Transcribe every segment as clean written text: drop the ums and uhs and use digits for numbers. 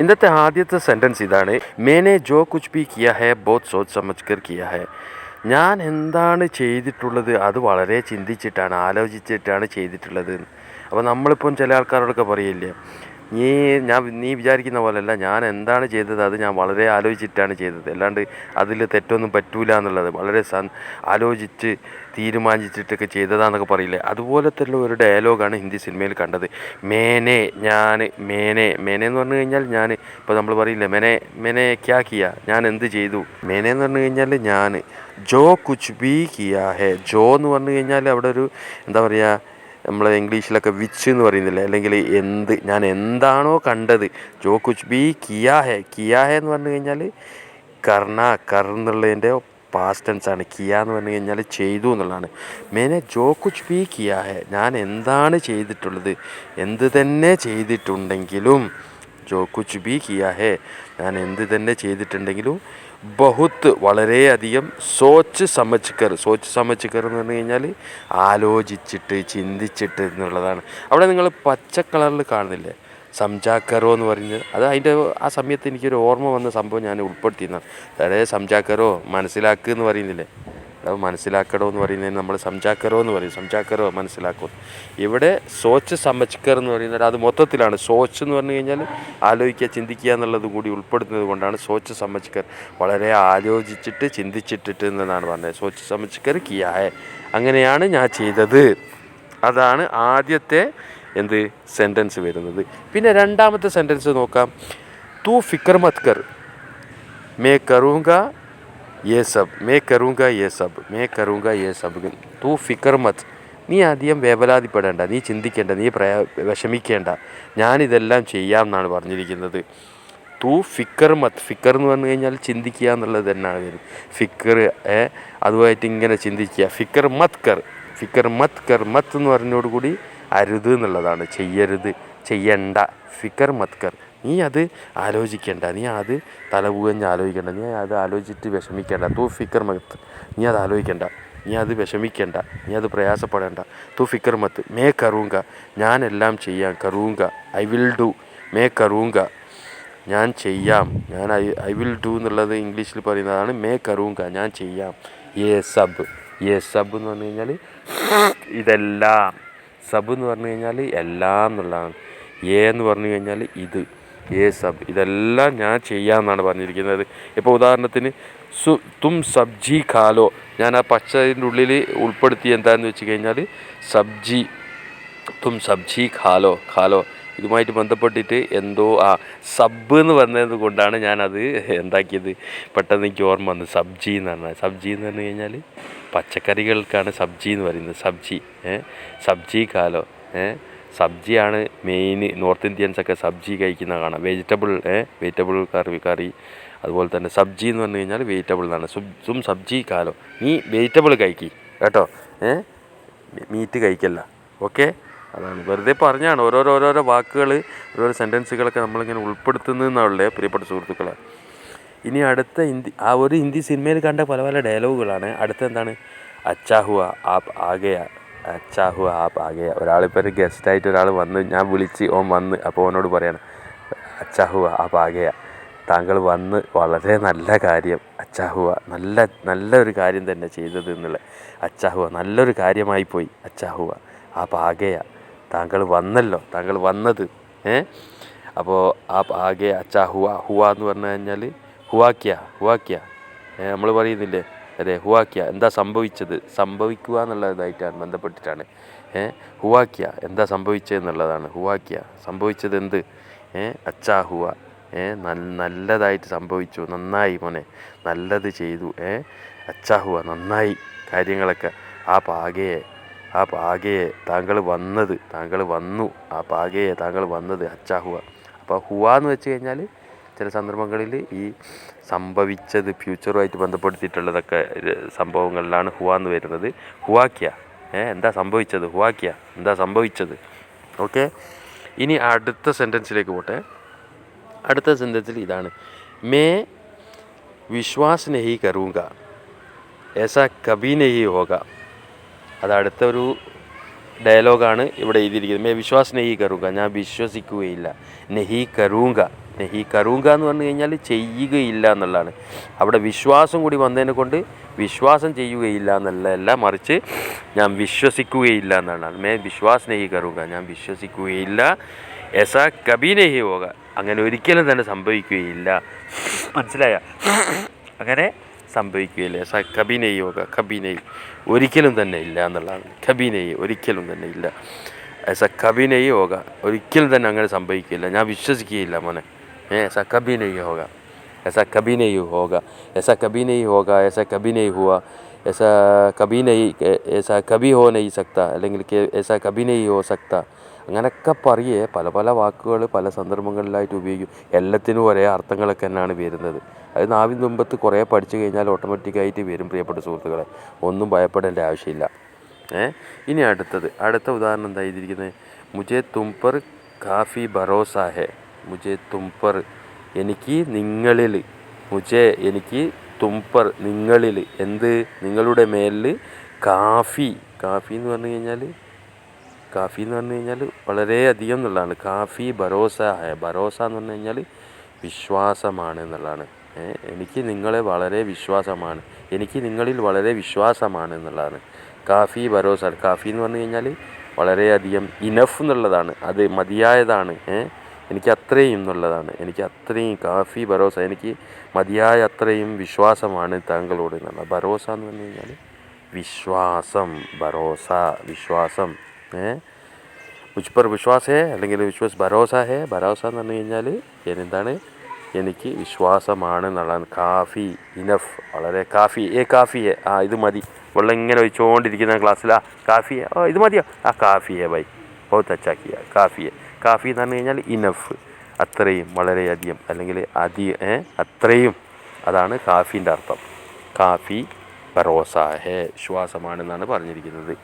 ഇന്നത്തെ ആദ്യത്തെ സെൻറ്റൻസ് ഇതാണ്. മേനെ ജോ കുച്ച് ഭി കിയ ഹെ ബോത്ത് സോച്ച് സമജ് കർ കിയ ഹെ. ഞാൻ എന്താണ് ചെയ്തിട്ടുള്ളത് അത് വളരെ ചിന്തിച്ചിട്ടാണ്, ആലോചിച്ചിട്ടാണ് ചെയ്തിട്ടുള്ളത്. അപ്പോൾ നമ്മളിപ്പം ചില ആൾക്കാരോടൊക്കെ പറയില്ലേ, നീ വിചാരിക്കുന്ന പോലെയല്ല, ഞാൻ എന്താണ് ചെയ്തത് അത് ഞാൻ വളരെ ആലോചിച്ചിട്ടാണ് ചെയ്തത്, അല്ലാണ്ട് അതിൽ തെറ്റൊന്നും പറ്റൂല എന്നുള്ളത് വളരെ ആലോചിച്ച് തീരുമാനിച്ചിട്ടൊക്കെ ചെയ്തതാന്നൊക്കെ പറയില്ലേ. അതുപോലത്തെ ഒരു ഡയലോഗാണ് ഹിന്ദി സിനിമയിൽ കണ്ടത്. മേനെ എന്ന് പറഞ്ഞു കഴിഞ്ഞാൽ ഞാൻ. ഇപ്പോൾ നമ്മൾ പറയില്ലേ മേനെ ക്യാ കിയ, ഞാൻ എന്ത് ചെയ്തു. മേനെ എന്ന് പറഞ്ഞു കഴിഞ്ഞാൽ ഞാൻ. ജോ കുച്ച് ഭി കിയ ഹെ, ജോ എന്ന് പറഞ്ഞു കഴിഞ്ഞാൽ അവിടെ ഒരു എന്താ പറയുക, നമ്മൾ ഇംഗ്ലീഷിലൊക്കെ വിച്ച് എന്ന് പറയുന്നില്ല, അല്ലെങ്കിൽ ഞാൻ എന്താണോ കണ്ടത്. ജോ കുച്ച് ഭി കിയ ഹെ എന്ന് പറഞ്ഞു കഴിഞ്ഞാൽ എന്നുള്ളതിൻ്റെ പാസ്റ്റ് ടെൻസാണ്. കിയ എന്ന് പറഞ്ഞു കഴിഞ്ഞാൽ ചെയ്തു എന്നുള്ളതാണ്. മേനെ ജോ കുച്ച് ഭി കിയ ഹെ, ഞാൻ എന്താണ് ചെയ്തിട്ടുള്ളത്, എന്ത് തന്നെ ചെയ്തിട്ടുണ്ടെങ്കിലും. ജോ കുച്ച് ഭി കിയ ഹെ, ഞാൻ എന്ത് തന്നെ ചെയ്തിട്ടുണ്ടെങ്കിലും. ബഹുത്ത് വളരെയധികം. സോച്ച് സമജ് കർ എന്ന് പറഞ്ഞു കഴിഞ്ഞാൽ ആലോചിച്ചിട്ട് ചിന്തിച്ചിട്ട് എന്നുള്ളതാണ്. അവിടെ നിങ്ങൾ പച്ച കളറിൽ കാണുന്നില്ലേ സംജാക്കറോ എന്ന് പറയുന്നത്, അത് അതിൻ്റെ ആ സമയത്ത് എനിക്കൊരു ഓർമ്മ വന്ന സംഭവം ഞാൻ ഉൾപ്പെടുത്തിയെന്നാണ്. അതായത് സംജാക്കറോ മനസ്സിലാക്കുക എന്ന് പറയുന്നില്ലേ, അത് മനസ്സിലാക്കടോ എന്ന് പറയുന്നതിന് നമ്മൾ സംജാക്കറോ എന്ന് പറയും. സംജാക്കറോ മനസ്സിലാക്കും. ഇവിടെ സോച്ച് സമജ്കർ എന്ന് പറയുന്നത് അത് മൊത്തത്തിലാണ്. സോച്ച് എന്ന് പറഞ്ഞു കഴിഞ്ഞാൽ ആലോചിക്കുക, ചിന്തിക്കുക എന്നുള്ളതും കൂടി ഉൾപ്പെടുത്തുന്നത് കൊണ്ടാണ് സോച്ച് സമജ്കർ. വളരെ ആലോചിച്ചിട്ട് ചിന്തിച്ചിട്ടിട്ട് എന്നതാണ് പറഞ്ഞത്. സോച്ച് സമജ്കർ കിയാ ഹെ, അങ്ങനെയാണ് ഞാൻ ചെയ്തത്. അതാണ് ആദ്യത്തെ സെൻറ്റൻസ് വരുന്നത്. പിന്നെ രണ്ടാമത്തെ സെൻറ്റൻസ് നോക്കാം. തൂ ഫിക്കർ മത് കർ, മേ കറൂങ്ക യേ സബ്. തൂ ഫിക്കർ മത്, നീ അധികം വേവലാതിപ്പെടേണ്ട, നീ ചിന്തിക്കേണ്ട, നീ വിഷമിക്കേണ്ട, ഞാനിതെല്ലാം ചെയ്യാം എന്നാണ് പറഞ്ഞിരിക്കുന്നത്. തൂ ഫിക്കർ മത്, ഫിക്കർ എന്ന് പറഞ്ഞു കഴിഞ്ഞാൽ ചിന്തിക്കുക എന്നുള്ളത് തന്നെയാണ് വരുന്നത്. ഫിക്കർ അതുമായിട്ട് ഇങ്ങനെ ചിന്തിക്കുക. ഫിക്കർ മത് കർ എന്ന് പറഞ്ഞതോടുകൂടി അരുത് എന്നുള്ളതാണ്, ചെയ്യരുത്, ചെയ്യണ്ട. ഫിക്കർ മത് കർ, നീ അത് ആലോചിക്കേണ്ട, നീ അത് തലപുകഞ്ഞ് ആലോചിക്കേണ്ട, നീ അത് ആലോചിച്ചിട്ട് വിഷമിക്കേണ്ട. തൂ ഫിക്കർ മത്ത്, നീ അത് ആലോചിക്കേണ്ട, നീ അത് വിഷമിക്കേണ്ട, നീ അത് പ്രയാസപ്പെടേണ്ട. തൂ ഫിക്കർ മത്ത് മേ കറൂങ്ക, ഞാനെല്ലാം ചെയ്യാം. കറൂങ്ക ഐ വിൽ ഡു, മേ കറൂങ്ക ഞാൻ ചെയ്യാം. ഐ വിൽ ഡു എന്നുള്ളത് ഇംഗ്ലീഷിൽ പറയുന്നതാണ്. മേ കറൂങ്ക ഞാൻ ചെയ്യാം. യേ സബ് എന്ന് പറഞ്ഞു കഴിഞ്ഞാൽ ഇതെല്ലാം. സബ് എന്ന് പറഞ്ഞു കഴിഞ്ഞാൽ എല്ലാം എന്നുള്ളതാണ്. എന്ന് പറഞ്ഞു കഴിഞ്ഞാൽ ഇത്. സബ്, ഇതെല്ലാം ഞാൻ ചെയ്യാമെന്നാണ് പറഞ്ഞിരിക്കുന്നത്. ഇപ്പോൾ ഉദാഹരണത്തിന് തും സബ്ജി ഖാലോ, ഞാൻ ആ പച്ചതിൻ്റെ ഉള്ളിൽ ഉൾപ്പെടുത്തി എന്താണെന്ന് വെച്ച് കഴിഞ്ഞാൽ സബ്ജി, തും സബ്ജി ഖാലോ ഇതുമായിട്ട് ബന്ധപ്പെട്ടിട്ട് സബ് എന്ന് പറഞ്ഞത് കൊണ്ടാണ് ഞാനത് എന്താക്കിയത്, പെട്ടെന്ന് എനിക്ക് ഓർമ്മ വന്നത്. സബ്ജി എന്ന് പറഞ്ഞു കഴിഞ്ഞാൽ പച്ചക്കറികൾക്കാണ് സബ്ജി എന്ന് പറയുന്നത്. സബ്ജി ഖാലോ, സബ്ജിയാണ് മെയിൻ. നോർത്ത് ഇന്ത്യൻസൊക്കെ സബ്ജി കഴിക്കുന്ന കാണാം. വെജിറ്റബിൾ കറി. അതുപോലെ തന്നെ സബ്ജി എന്ന് പറഞ്ഞു കഴിഞ്ഞാൽ വെജിറ്റബിൾ എന്നാണ്. തും സബ്ജി ഖാലോ, നീ വെജിറ്റബിൾ കഴിക്കി കേട്ടോ, മീറ്റ് കഴിക്കല്ല. ഓക്കെ, അതാണ് വെറുതെ പറഞ്ഞാണ്. ഓരോരോ വാക്കുകൾ, ഓരോരോ സെൻറ്റൻസുകളൊക്കെ നമ്മളിങ്ങനെ ഉൾപ്പെടുത്തുന്നതെന്നുള്ളത് പ്രിയപ്പെട്ട സുഹൃത്തുക്കളെ. ഇനി അടുത്ത ഒരു ഹിന്ദി സിനിമയിൽ കണ്ട പല പല ഡയലോഗുകളാണ്. അടുത്ത എന്താണ്, അച്ചാ ഹുവ ആപ് ആഗയ. ഒരാളിപ്പോൾ ഒരു ഗസ്റ്റായിട്ട് ഒരാൾ വന്ന്, ഞാൻ വിളിച്ച് ഓൻ വന്ന്, അപ്പോൾ ഓനോട് പറയണം അച്ചാ ഹുവ ആപ് ആഗയ, താങ്കൾ വന്ന് വളരെ നല്ല കാര്യം. അച്ചാ ഹുവ നല്ലൊരു കാര്യം തന്നെ ചെയ്തത് എന്നുള്ള. അച്ചാ ഹുവ നല്ലൊരു കാര്യമായി പോയി. അച്ചാ ഹുവ ആപ് ആഗയ, താങ്കൾ വന്നല്ലോ, താങ്കൾ വന്നത്. അപ്പോൾ ആപ് ആഗയ അച്ചാ ഹുവ എന്ന് പറഞ്ഞു കഴിഞ്ഞാൽ ഹുവാക്യ നമ്മൾ പറയുന്നില്ലേ, അതെ, ഹുവാക്യ എന്താ സംഭവിച്ചത്, സംഭവിക്കുക എന്നുള്ളതായിട്ടാണ് ബന്ധപ്പെട്ടിട്ടാണ്. ഹുവാക്യ എന്താ സംഭവിച്ചതെന്നുള്ളതാണ്. ഹുവാക്യ സംഭവിച്ചത് എന്ത്, അച്ചാ ഹുവ നല്ലതായിട്ട് സംഭവിച്ചു, നന്നായി മോനെ, നല്ലത് ചെയ്തു. അച്ചാ ഹുവ നന്നായി കാര്യങ്ങളൊക്കെ. ആപ് ആഗയെ താങ്കൾ വന്നു. ആപ് ആഗയെ താങ്കൾ വന്നത്. അച്ചാ ഹുവ. അപ്പോൾ ഹുവ എന്ന് വെച്ച് കഴിഞ്ഞാൽ ചില സന്ദർഭങ്ങളിൽ ഈ സംഭവിച്ചത് ഫ്യൂച്ചറുമായിട്ട് ബന്ധപ്പെടുത്തിയിട്ടുള്ളതൊക്കെ സംഭവങ്ങളിലാണ് ഹുവ എന്ന് വരുന്നത്. ഹുവാക്യ എന്താ സംഭവിച്ചത്, ഹുവാക്യ എന്താ സംഭവിച്ചത്. ഓക്കെ, ഇനി അടുത്ത സെൻറ്റൻസിലേക്ക് പോട്ടെ. അടുത്ത സെൻറ്റൻസിൽ ഇതാണ്, മേ വിശ്വാസ് നഹി കറൂങ്ക ഏസാ കബി നഹി ഹോഗ. അത് അടുത്തൊരു ഡയലോഗാണ് ഇവിടെ എഴുതിയിരിക്കുന്നത്. മേ വിശ്വാസ് നഹി കറൂങ്ക, ഞാൻ വിശ്വസിക്കുകയില്ല. നഹി കറൂങ്ക നെഹി കറൂങ്ക എന്ന് പറഞ്ഞു കഴിഞ്ഞാൽ ചെയ്യുകയില്ല എന്നുള്ളതാണ്. അവിടെ വിശ്വാസം കൂടി വന്നതിനെ കൊണ്ട് വിശ്വാസം ചെയ്യുകയില്ല എന്നല്ല, മറിച്ച് ഞാൻ വിശ്വസിക്കുകയില്ല എന്നാണ്. മേ വിശ്വാസ് നെഹി കറൂങ്ക, ഞാൻ വിശ്വസിക്കുകയില്ല. എസാ കബി നെഹി ഹോഗ, അങ്ങനെ ഒരിക്കലും തന്നെ സംഭവിക്കുകയില്ല. മനസ്സിലായ? അങ്ങനെ സംഭവിക്കുകയില്ല. എസാ കബി നെഹി ഹോഗ, കബി നെഹി, ഒരിക്കലും തന്നെ ഇല്ല എന്നുള്ളതാണ്. കബി നെഹി, ഒരിക്കലും തന്നെ ഇല്ല. എസാ കബി നെഹി ഹോഗ, ഒരിക്കലും തന്നെ അങ്ങനെ സംഭവിക്കുകയില്ല, ഞാൻ വിശ്വസിക്കുകയില്ല മോനെ. ऐसा कभी नहीं होगा, ऐसा कभी नहीं होगा, ऐसा कभी नहीं होगा, ऐसा कभी नहीं हुआ, ऐसा कभी नहीं, ऐसा कभी हो नहीं सकता, അല്ലെങ്കിൽ ऐसा कभी नहीं हो सकता. അങ്ങനെയൊക്കെ പറയേ പല പല വാക്കുകൾ പല സന്ദർഭങ്ങളിലായിട്ട് ഉപയോഗിക്കും. എല്ലാത്തിനും ഒരേ അർത്ഥങ്ങളൊക്കെ തന്നെയാണ് വരുന്നത്. അത് നാവിൻ തുമ്പത്ത് കുറേ പഠിച്ചു കഴിഞ്ഞാൽ ഓട്ടോമാറ്റിക്കായിട്ട് വരും പ്രിയപ്പെട്ട സുഹൃത്തുക്കളെ. ഒന്നും ഭയപ്പെടേണ്ട ആവശ്യമില്ല. ഇനി അടുത്ത ഉദാഹരണം എന്താ ചെയ്തിരിക്കുന്നത്? മുझे तुम पर काफ़ी भरोसा है, മുझे തും പർ, എനിക്ക് നിങ്ങളിൽ, മുझे എനിക്ക് തും പർ, നിങ്ങളിൽ, എന്ത്, നിങ്ങളുടെ മേലിൽ, കാഫി എന്ന് പറഞ്ഞു കഴിഞ്ഞാൽ വളരെയധികം എന്നുള്ളതാണ്. കാഫി ഭരോസ ഹെ, ഭരോസ എന്ന് പറഞ്ഞു കഴിഞ്ഞാൽ വിശ്വാസമാണ് എന്നുള്ളതാണ്. എനിക്ക് നിങ്ങളെ വളരെ വിശ്വാസമാണ്, എനിക്ക് നിങ്ങളിൽ വളരെ വിശ്വാസമാണ് എന്നുള്ളതാണ്. കാഫി ഭരോസ, കാഫി എന്ന് പറഞ്ഞു കഴിഞ്ഞാൽ വളരെയധികം, ഇനഫ് എന്നുള്ളതാണ്, അത് മതിയായതാണ്, എനിക്ക് അത്രയും എന്നുള്ളതാണ്. എനിക്ക് അത്രയും, കാഫി ഭരോസ, എനിക്ക് മതിയായ അത്രയും വിശ്വാസമാണ് താങ്കളോട് എന്നാണ്. ഭരോസ എന്ന് പറഞ്ഞു കഴിഞ്ഞാൽ വിശ്വാസം, ഭരോസ വിശ്വാസം. മുझ് पर विश्वास है അല്ലെങ്കിൽ വിശ്വാസ് ഭരോസ ഹേ, ഭരോസ എന്ന് പറഞ്ഞു കഴിഞ്ഞാൽ എന്താണ്, എനിക്ക് വിശ്വാസമാണ് എന്നുള്ളതാണ്. കാഫി, ഇനഫ്, വളരെ കാഫി, കാഫിയെ, ഇത് മതി. വെള്ളം ഇങ്ങനെ ഒഴിച്ചുകൊണ്ടിരിക്കുന്ന ക്ലാസ്സിലാ കാഫിയെ, ഇത് മതിയോ, കാഫിയെ ബൈ, ബഹുത്ത് അച്ഛാ കിയ, കാഫിയെ. കാഫി എന്ന് പറഞ്ഞു കഴിഞ്ഞാൽ ഇനഫ്, അത്രയും, വളരെയധികം, അല്ലെങ്കിൽ അത്രയും, അതാണ് കാഫീൻ്റെ അർത്ഥം. കാഫി ഭരോസ ഹേ, വിശ്വാസമാണെന്നാണ് പറഞ്ഞിരിക്കുന്നത്.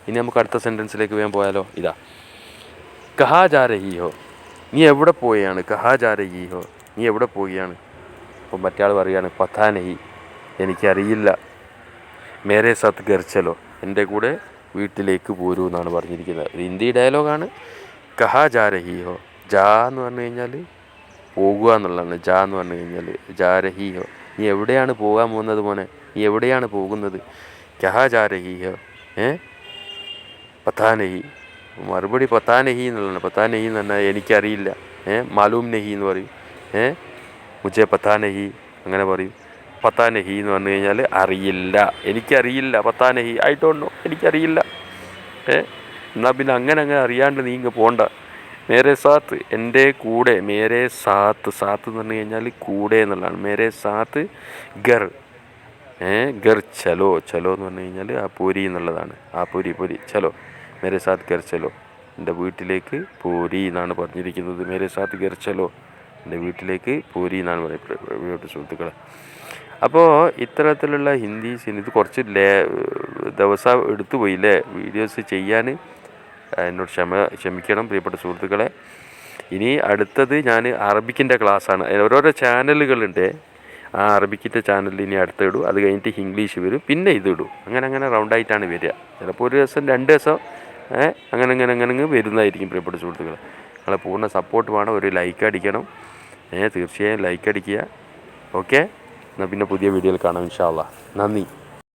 ഇനി നമുക്ക് അടുത്ത സെൻറ്റൻസിലേക്ക് വേഗം പോയാലോ. ഇതാ, കഹാ ജാ രഹി ഹോ, നീ എവിടെ പോവുകയാണ്. കഹാ ജാ രഹി ഹോ, നീ എവിടെ പോവുകയാണ്. അപ്പോൾ മറ്റേ പറയുകയാണ് പത്താ നഹി, എനിക്കറിയില്ല. മേരെ സാത്ത് ഘർ ചലോ, എൻ്റെ കൂടെ വീട്ടിലേക്ക് പോരൂ എന്നാണ് പറഞ്ഞിരിക്കുന്നത്. ഒരു ഹിന്ദി ഡയലോഗാണ്. കഹാ ജാ രഹി ഹോ, ജാ എന്ന് പറഞ്ഞു കഴിഞ്ഞാൽ പോകുക എന്നുള്ളതാണ്. ജാ എന്ന് പറഞ്ഞു കഴിഞ്ഞാൽ ജാ രഹി ഹോ, നീ എവിടെയാണ് പോകാൻ പോകുന്നത് മോനെ, നീ എവിടെയാണ് പോകുന്നത്. കഹാ ജാ രഹി ഹോ, പത്താ നഹി, മറുപടി പത്താ നഹി എന്നുള്ളതാണ്. പത്താ നഹി എന്ന് പറഞ്ഞാൽ എനിക്കറിയില്ല. മാലൂം നഹി എന്ന് പറയും. മുझे പത്താ നഹി അങ്ങനെ പറയും. പത്താ നഹി എന്ന് പറഞ്ഞു കഴിഞ്ഞാൽ അറിയില്ല, എനിക്കറിയില്ല. പത്താ നഹി, ഐ ഡോണ്ട് നോ, എനിക്കറിയില്ല. എന്നാൽ പിന്നെ അങ്ങനെ അറിയാണ്ട് നീ ഇങ്ങ് പോണ്ട. മേരെ സാത്ത്, എൻ്റെ കൂടെ. മേരെ സാത്ത്, സാത്ത് എന്ന് പറഞ്ഞു കഴിഞ്ഞാൽ കൂടെ എന്നുള്ളതാണ്. മേരെ സാത്ത് ഗർ, ഗർ ചലോ, ചലോ എന്ന് പറഞ്ഞു കഴിഞ്ഞാൽ ആ പോരി എന്നുള്ളതാണ്. ആ പോരി ചലോ, മേരെ സാത്ത് ഗർ ചലോ, എൻ്റെ വീട്ടിലേക്ക് പോരി എന്നാണ് പറഞ്ഞിരിക്കുന്നത്. മേരെ സാത്ത് ഗർ ചലോ, എൻ്റെ വീട്ടിലേക്ക് പോരി എന്നാണ് പറയപ്പെടുന്നത് സുഹൃത്തുക്കളെ. അപ്പോൾ ഇത്തരത്തിലുള്ള ഹിന്ദീസിന് ഇത് കുറച്ച് ദിവസം എടുത്തു പോയില്ലേ വീഡിയോസ് ചെയ്യാൻ. എന്നോട് ക്ഷമിക്കണം പ്രിയപ്പെട്ട സുഹൃത്തുക്കളെ. ഇനി അടുത്തത് ഞാൻ അറബിക്കിൻ്റെ ക്ലാസ്സാണ്. ഓരോരോ ചാനലുകളുണ്ട്. ആ അറബിക്കിൻ്റെ ചാനലിൽ ഇനി അടുത്തിടും. അത് കഴിഞ്ഞിട്ട് ഇംഗ്ലീഷ് വരും, പിന്നെ ഇതിടും. അങ്ങനെ റൗണ്ടായിട്ടാണ് വരിക. ചിലപ്പോൾ ഒരു ദിവസം 2 ദിവസം അങ്ങനെ വരുന്നതായിരിക്കും പ്രിയപ്പെട്ട സുഹൃത്തുക്കളെ. നിങ്ങളെ പൂർണ്ണ സപ്പോർട്ട് വേണം. ഒരു ലൈക്ക് അടിക്കണം. തീർച്ചയായും ലൈക്ക് അടിക്കുക. ഓക്കെ, എന്നാൽ പിന്നെ പുതിയ വീഡിയോയിൽ കാണാം ഇൻഷാ അല്ലാഹ്. നന്ദി.